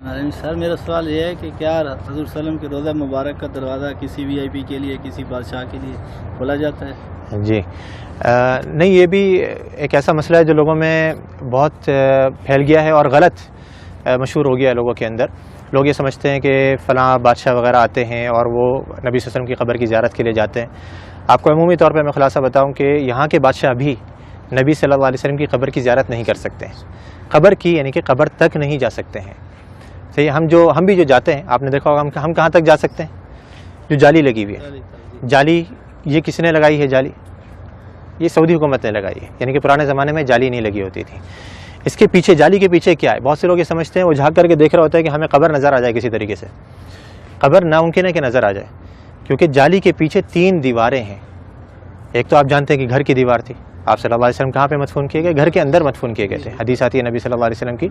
سر میرا سوال یہ ہے کہ کیا حضور وسلم کے روزہ مبارک کا دروازہ کسی وی آئی پی کے لیے، کسی بادشاہ کے لیے کھولا جاتا ہے؟ جی نہیں، یہ بھی ایک ایسا مسئلہ ہے جو لوگوں میں بہت پھیل گیا ہے اور غلط مشہور ہو گیا ہے لوگوں کے اندر۔ لوگ یہ سمجھتے ہیں کہ فلاں بادشاہ وغیرہ آتے ہیں اور وہ نبی صلی اللہ علیہ وسلم کی قبر کی زیارت کے لیے جاتے ہیں۔ آپ کو عمومی طور پہ میں خلاصہ بتاؤں کہ یہاں کے بادشاہ بھی نبی صلی اللہ علیہ وسلم کی قبر کی زیارت نہیں کر سکتے ہیں، قبر کی یعنی کہ قبر تک نہیں جا سکتے ہیں۔ صحیح، ہم بھی جو جاتے ہیں، آپ نے دیکھا ہوگا ہم کہاں تک جا سکتے ہیں؟ جو جالی لگی ہوئی ہے، جالی یہ کس نے لگائی ہے؟ جالی یہ سعودی حکومت نے لگائی ہے، یعنی کہ پرانے زمانے میں جالی نہیں لگی ہوتی تھی۔ اس کے پیچھے، جالی کے پیچھے کیا ہے؟ بہت سے لوگ یہ سمجھتے ہیں، وہ جھانک کر کے دیکھ رہا ہوتا ہے کہ ہمیں قبر نظر آ جائے کسی طریقے سے۔ قبر ناممکن ہے کہ نظر آ جائے، کیونکہ جالی کے پیچھے 3 دیواریں ہیں۔ ایک تو آپ جانتے ہیں کہ گھر کی دیوار تھی، آپ صلی اللہ علیہ وسلم کہاں پہ مدفون کیے گئے؟ گھر کے اندر مدفون کیے گئے تھے۔ حدیث آتی ہے نبی صلی اللہ علیہ وسلم کی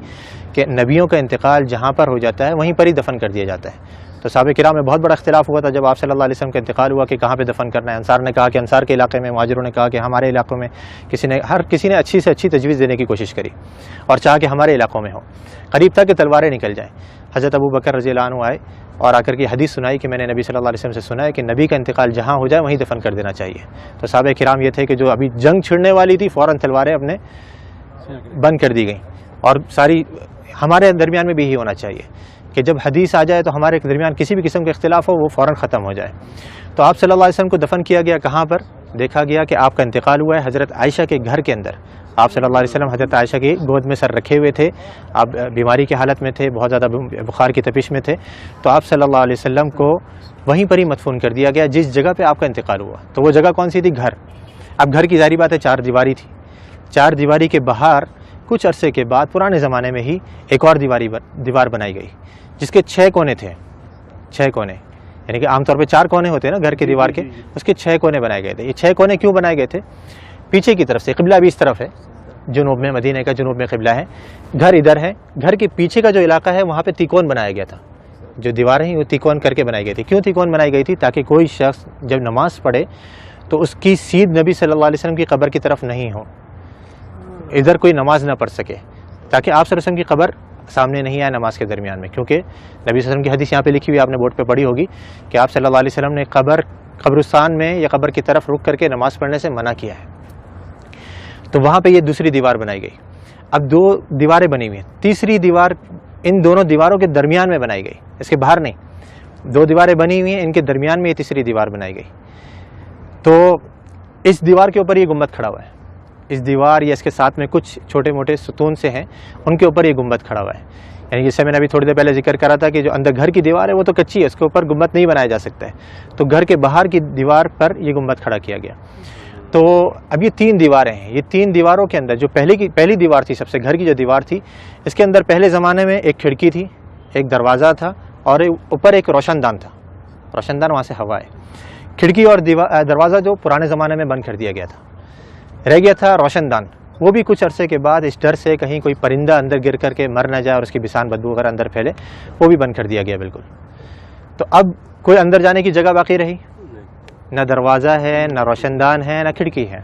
کہ نبیوں کا انتقال جہاں پر ہو جاتا ہے وہیں پر ہی دفن کر دیا جاتا ہے۔ تو صحابہ کرام میں بہت بڑا اختلاف ہوا تھا جب آپ صلی اللہ علیہ وسلم کا انتقال ہوا کہ کہاں پہ دفن کرنا ہے۔ انصار نے کہا کہ انصار کے علاقے میں، مہاجروں نے کہا کہ ہمارے علاقوں میں، ہر کسی نے اچھی سے اچھی تجویز دینے کی کوشش کری اور چاہا کہ ہمارے علاقوں میں ہو۔ قریب تھا کہ تلواریں نکل جائیں۔ حضرت ابو بکر رضی اللہ عنہ آئے اور آ کر کے حدیث سنائی کہ میں نے نبی صلی اللہ علیہ وسلم سے سنا ہے کہ نبی کا انتقال جہاں ہو جائے وہیں دفن کر دینا چاہیے۔ تو صحابہ کرام یہ تھے کہ جو ابھی جنگ چھڑنے والی تھی فوراً تلواریں اپنے بند کر دی گئیں، اور ساری ہمارے درمیان میں بھی یہی ہونا چاہیے کہ جب حدیث آ جائے تو ہمارے درمیان کسی بھی قسم کا اختلاف ہو وہ فوراً ختم ہو جائے۔ تو آپ صلی اللہ علیہ وسلم کو دفن کیا گیا کہاں پر؟ دیکھا گیا کہ آپ کا انتقال ہوا ہے حضرت عائشہ کے گھر کے اندر۔ آپ صلی اللہ علیہ وسلم حضرت عائشہ کی گود میں سر رکھے ہوئے تھے، آپ بیماری کی حالت میں تھے، بہت زیادہ بخار کی تپش میں تھے، تو آپ صلی اللہ علیہ وسلم کو وہیں پر ہی مدفون کر دیا گیا جس جگہ پہ آپ کا انتقال ہوا۔ تو وہ جگہ کون سی تھی؟ گھر۔ اب گھر کی ظاہری بات ہے 4 دیواری تھی، 4 دیواری کے باہر کچھ عرصے کے بعد پرانے زمانے میں ہی ایک اور دیوار بنائی گئی جس کے 6 کونے تھے، 6 کونے، یعنی کہ عام طور پہ 4 کونے ہوتے ہیں نا گھر کے دیوار کے، اس کے 6 کونے بنائے گئے تھے۔ یہ 6 کونے کیوں بنائے گئے تھے؟ پیچھے کی طرف سے، قبلہ بھی اس طرف ہے، جنوب میں، مدینہ کا جنوب میں قبلہ ہے، گھر ادھر ہے، گھر کے پیچھے کا جو علاقہ ہے وہاں پہ تیکون بنایا گیا تھا۔ جو دیواریں ہیں وہ تیکون کر کے بنائی گئی تھی۔ کیوں تیکون بنائی گئی تھی؟ تاکہ کوئی شخص جب نماز پڑھے تو اس کی سیدھ نبی صلی اللہ علیہ وسلم کی قبر کی طرف نہیں ہو، ادھر کوئی نماز نہ پڑھ سکے، تاکہ آپ صلی اللہ علیہ وسلم کی قبر سامنے نہیں آئے نماز کے درمیان میں۔ کیونکہ نبی صلی اللہ علیہ وسلم کی حدیث یہاں پہ لکھی ہوئی، آپ نے بورڈ پہ پڑھی ہوگی کہ آپ صلی اللہ علیہ وسلم نے قبرستان میں یا قبر کی طرف رک کر کے نماز پڑھنے سے منع کیا ہے۔ تو وہاں پہ یہ دوسری دیوار بنائی گئی۔ اب 2 دیواریں بنی ہوئی ہیں، تیسری دیوار ان دونوں دیواروں کے درمیان میں بنائی گئی، اس کے باہر نہیں۔ 2 دیواریں بنی ہوئی ہیں، ان کے درمیان میں یہ تیسری دیوار بنائی گئی۔ تو اس دیوار کے اوپر یہ گنبد کھڑا ہوا ہے، اس دیوار یا اس کے ساتھ میں کچھ چھوٹے موٹے ستون سے ہیں، ان کے اوپر یہ گنبد کھڑا ہوا ہے۔ یعنی جس سے میں نے ابھی تھوڑی دیر پہلے ذکر کرا تھا کہ جو اندر گھر کی دیوار ہے وہ تو کچی ہے، اس کے اوپر گنبد نہیں بنایا جا سکتا ہے، تو گھر کے باہر کی دیوار پر یہ گنبد کھڑا کیا گیا۔ تو اب یہ 3 دیواریں ہیں، یہ 3 دیواروں کے اندر جو پہلی دیوار تھی، سب سے گھر کی جو دیوار تھی، اس کے اندر پہلے زمانے میں ایک کھڑکی تھی، ایک دروازہ تھا، اور اوپر ایک روشن دان تھا۔ روشن دان وہاں سے ہوا ہے۔ کھڑکی اور دروازہ جو پرانے زمانے میں بند کر دیا گیا تھا، رہ گیا تھا روشن دان۔ وہ بھی کچھ عرصے کے بعد اس ڈر سے کہیں کوئی پرندہ اندر گر کر کے مر نہ جائے اور اس کی بسان بدبو وغیرہ اندر پھیلے، وہ بھی بند کر دیا گیا بالکل۔ تو اب کوئی اندر جانے کی جگہ باقی رہی؟ نہ دروازہ ہے، نہ روشن دان ہے، نہ کھڑکی ہے،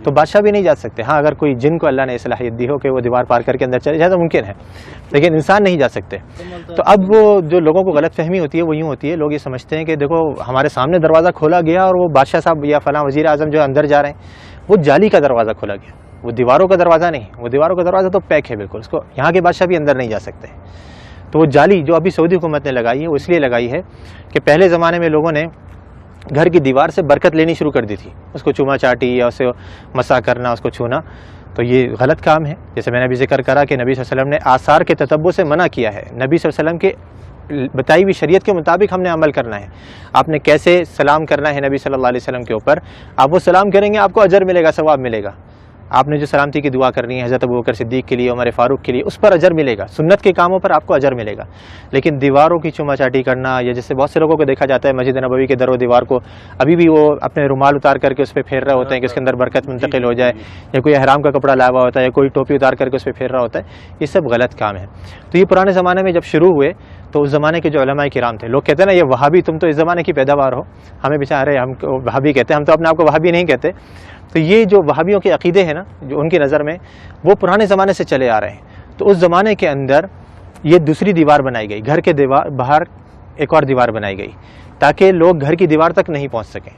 تو بادشاہ بھی نہیں جا سکتے۔ ہاں اگر کوئی جن کو اللہ نے صلاحیت دی ہو کہ وہ دیوار پار کر کے اندر چلے جائے تو ممکن ہے، لیکن انسان نہیں جا سکتے۔ تو اب وہ جو لوگوں کو غلط فہمی ہوتی ہے وہ یوں ہوتی ہے، لوگ یہ سمجھتے ہیں کہ دیکھو ہمارے سامنے دروازہ کھولا گیا اور وہ بادشاہ صاحب یا فلاں وزیر اعظم جو اندر جا رہے ہیں، وہ جالی کا دروازہ کھولا گیا، وہ دیواروں کا دروازہ نہیں، وہ دیواروں کا دروازہ تو پیک ہے بالکل، اس کو یہاں کے بادشاہ بھی اندر نہیں جا سکتے۔ تو وہ جالی جو ابھی سعودی حکومت نے لگائی ہے وہ اس لیے لگائی ہے کہ پہلے زمانے میں لوگوں نے گھر کی دیوار سے برکت لینی شروع کر دی تھی، اس کو چوما چاٹی یا اسے مسا کرنا، اس کو چھونا، تو یہ غلط کام ہے۔ جیسے میں نے ابھی ذکر کرا کہ نبی صلی اللہ علیہ وسلم نے آثار کے تتبع سے منع کیا ہے، نبی صلی اللہ علیہ وسلم کے بتائی ہوئی شریعت کے مطابق ہم نے عمل کرنا ہے۔ آپ نے کیسے سلام کرنا ہے نبی صلی اللہ علیہ وسلم کے اوپر، آپ وہ سلام کریں گے آپ کو اجر ملے گا، ثواب ملے گا۔ آپ نے جو سلامتی کی دعا کرنی ہے حضرت ابوبکر صدیق کے لیے، عمر فاروق کے لیے، اس پر اجر ملے گا، سنت کے کاموں پر آپ کو اجر ملے گا۔ لیکن دیواروں کی چوما چاٹی کرنا، یا جیسے بہت سے لوگوں کو دیکھا جاتا ہے مسجد نبوی کے در و دیوار کو ابھی بھی وہ اپنے رومال اتار کر کے اس پہ پھیر رہے ہوتے ہیں کہ اس کے اندر برکت منتقل ہو جائے، یا کوئی احرام کا کپڑا لایا ہوا ہوتا ہے، یا کوئی ٹوپی اتار کر کے اس پہ پھیر رہا ہوتا ہے، یہ سب غلط کام ہے۔ تو یہ پرانے زمانے میں جب شروع ہوئے تو اس زمانے کے جو علماء کرام تھے، لوگ کہتے ہیں نا یہ وہابی، تم تو اس زمانے کی پیداوار ہو، ہمیں بیچارے ہم وہابی کہتے ہیں، ہم تو اپنے آپ کو وہابی نہیں کہتے۔ تو یہ جو وہابیوں کے عقیدے ہیں نا، جو ان کی نظر میں وہ پرانے زمانے سے چلے آ رہے ہیں، تو اس زمانے کے اندر یہ دوسری دیوار بنائی گئی، گھر کے باہر ایک اور دیوار بنائی گئی تاکہ لوگ گھر کی دیوار تک نہیں پہنچ سکیں۔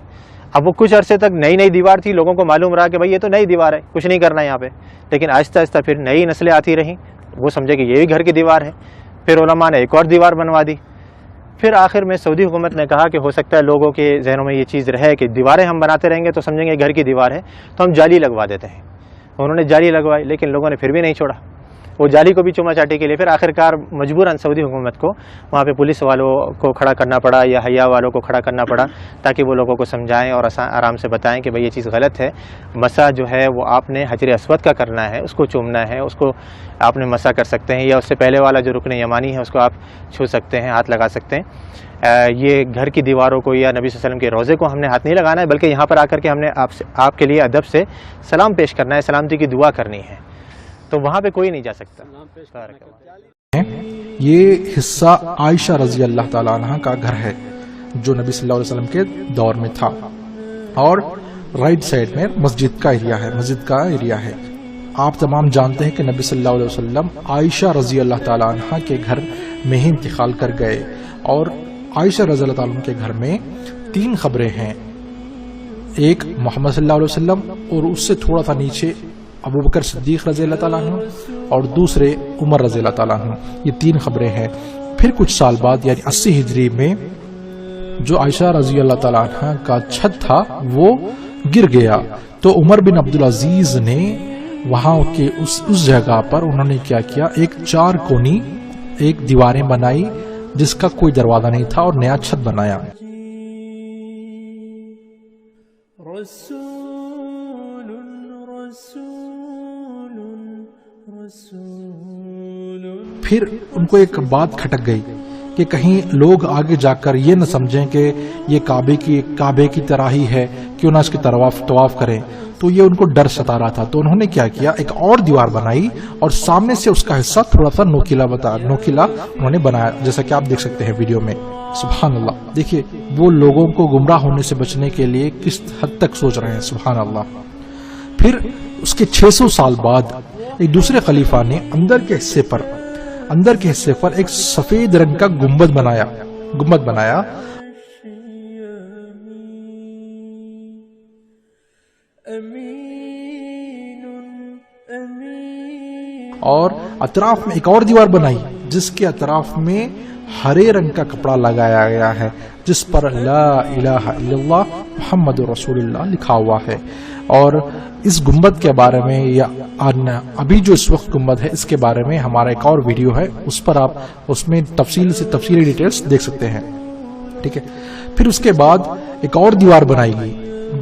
اب وہ کچھ عرصے تک نئی دیوار تھی، لوگوں کو معلوم رہا کہ بھائی یہ تو نئی دیوار ہے، کچھ نہیں کرنا یہاں پہ، لیکن آہستہ آہستہ پھر نئی نسلیں آتی رہیں، وہ سمجھے کہ یہ بھی گھر کی دیوار ہے، پھر علماء نے ایک اور دیوار بنوا دی۔ پھر آخر میں سعودی حکومت نے کہا کہ ہو سکتا ہے لوگوں کے ذہنوں میں یہ چیز رہے کہ دیواریں ہم بناتے رہیں گے تو سمجھیں گے گھر کی دیوار ہے، تو ہم جالی لگوا دیتے ہیں۔ انہوں نے جالی لگوائی، لیکن لوگوں نے پھر بھی نہیں چھوڑا، وہ جالی کو بھی چوما چاٹی کے لیے پھر آخرکار مجبوراً سعودی حکومت کو وہاں پہ پولیس والوں کو کھڑا کرنا پڑا یا حیا والوں کو کھڑا کرنا پڑا تاکہ وہ لوگوں کو سمجھائیں اور آرام سے بتائیں کہ بھائی یہ چیز غلط ہے، مسح جو ہے وہ آپ نے حجر اسود کا کرنا ہے، اس کو چومنا ہے، اس کو آپ نے مسح کر سکتے ہیں، یا اس سے پہلے والا جو رکن یمانی ہے اس کو آپ چھو سکتے ہیں، ہاتھ لگا سکتے ہیں۔ یہ گھر کی دیواروں کو یا نبی صلی اللہ علیہ وسلم کے روضے کو ہم نے ہاتھ نہیں لگانا ہے، بلکہ یہاں پر آ کر کے ہم نے آپ کے لیے ادب سے سلام پیش کرنا ہے، سلامتی کی دعا کرنی ہے، تو وہاں پہ کوئی نہیں جا سکتا۔ یہ حصہ عائشہ رضی اللہ تعالیٰ عنہ کا گھر ہے جو نبی صلی اللہ علیہ وسلم کے دور میں تھا، اور رائٹ سائڈ میں مسجد کا ایریا ہے۔ آپ تمام جانتے ہیں کہ نبی صلی اللہ علیہ وسلم عائشہ رضی اللہ تعالیٰ عنہ کے گھر میں ہی انتقال کر گئے، اور عائشہ رضی اللہ تعالیٰ عنہ کے گھر میں 3 قبریں ہیں، ایک محمد صلی اللہ علیہ وسلم، اور اس سے تھوڑا سا نیچے ابوبکر صدیق رضی اللہ تعالیٰ عنہ، اور دوسرے عمر رضی اللہ تعالیٰ عنہ۔ یہ 3 قبریں ہیں۔ پھر کچھ سال بعد یعنی 80 ہجری میں جو عائشہ رضی اللہ تعالیٰ عنہ کا چھت تھا وہ گر گیا، تو عمر بن عبدالعزیز نے وہاں کے اس جگہ پر انہوں نے کیا کیا، ایک 4 کونی ایک دیواریں بنائی جس کا کوئی دروازہ نہیں تھا، اور نیا چھت بنایا۔ پھر ان کو ایک بات کھٹک گئی کہ کہیں لوگ آگے جا کر یہ نہ سمجھیں کہ یہ کعبے کی طرح ہی ہے، کیوں نہ اس کی طواف کریں، تو یہ ان کو ڈر ستا رہا تھا۔ تو انہوں نے کیا کیا، ایک اور دیوار بنائی اور سامنے سے اس کا حصہ تھوڑا سا نوکیلا انہوں نے بنایا، جیسا کہ آپ دیکھ سکتے ہیں ویڈیو میں۔ سبحان اللہ، دیکھیے وہ لوگوں کو گمراہ ہونے سے بچنے کے لیے کس حد تک سوچ رہے ہیں، سبحان اللہ۔ پھر اس کے 600 سال بعد ایک دوسرے خلیفہ نے اندر کے حصے پر ایک سفید رنگ کا گنبد بنایا اور اطراف میں ایک اور دیوار بنائی جس کے اطراف میں ہرے رنگ کا کپڑا لگایا گیا ہے جس پر لا الہ الا اللہ محمد رسول اللہ لکھا ہوا ہے۔ اور اس گنبد کے بارے میں یا ابھی جو اس وقت گنبد ہے اس کے بارے میں ہمارا ایک اور ویڈیو ہے، اس پر آپ اس میں تفصیلی ڈیٹیلز دیکھ سکتے ہیں، ٹھیک ہے۔ پھر اس کے بعد ایک اور دیوار بنائی گئی،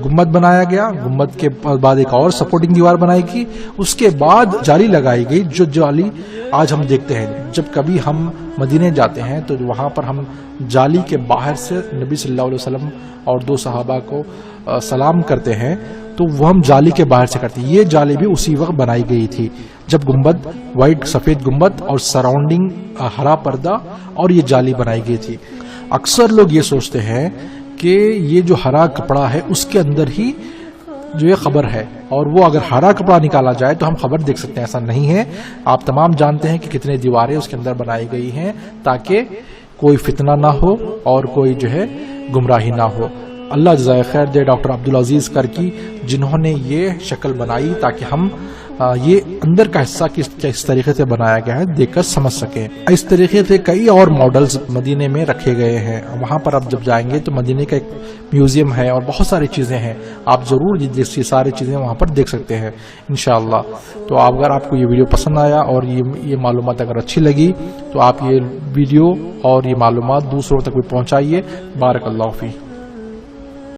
گنبد بنایا گیا، گنبد کے بعد ایک اور سپورٹنگ دیوار بنائی گئی، اس کے بعد جالی لگائی گئی، جو جالی آج ہم دیکھتے ہیں۔ جب کبھی ہم مدینے جاتے ہیں تو وہاں پر ہم جالی کے باہر سے نبی صلی اللہ علیہ وسلم اور 2 صحابہ کو سلام کرتے ہیں، تو وہ ہم جالی کے باہر سے کرتے ہیں۔ یہ جالی بھی اسی وقت بنائی گئی تھی جب گنبد وائٹ سفید گنبد اور سراؤنڈنگ ہرا پردہ اور یہ جالی بنائی گئی تھی۔ اکثر لوگ یہ سوچتے ہیں کہ یہ جو ہرا کپڑا ہے اس کے اندر ہی جو یہ خبر ہے، اور وہ اگر ہرا کپڑا نکالا جائے تو ہم خبر دیکھ سکتے ہیں، ایسا نہیں ہے۔ آپ تمام جانتے ہیں کہ کتنے دیواریں اس کے اندر بنائی گئی ہیں تاکہ کوئی فتنہ نہ ہو اور کوئی جو ہے گمراہی نہ ہو۔ اللہ جزائے خیر دے ڈاکٹر عبدالعزیز کرکی جنہوں نے یہ شکل بنائی تاکہ ہم یہ اندر کا حصہ کس طریقے سے بنایا گیا ہے دیکھ کر سمجھ سکیں۔ اس طریقے سے کئی اور ماڈلز مدینے میں رکھے گئے ہیں، وہاں پر آپ جب جائیں گے تو مدینے کا ایک میوزیم ہے اور بہت ساری چیزیں ہیں، آپ ضرور یہ ساری چیزیں وہاں پر دیکھ سکتے ہیں انشاءاللہ۔ تو اگر آپ کو یہ ویڈیو پسند آیا اور یہ معلومات اگر اچھی لگی تو آپ یہ ویڈیو اور یہ معلومات دوسروں تک بھی پہنچائیے۔ بارک اللہ فیک۔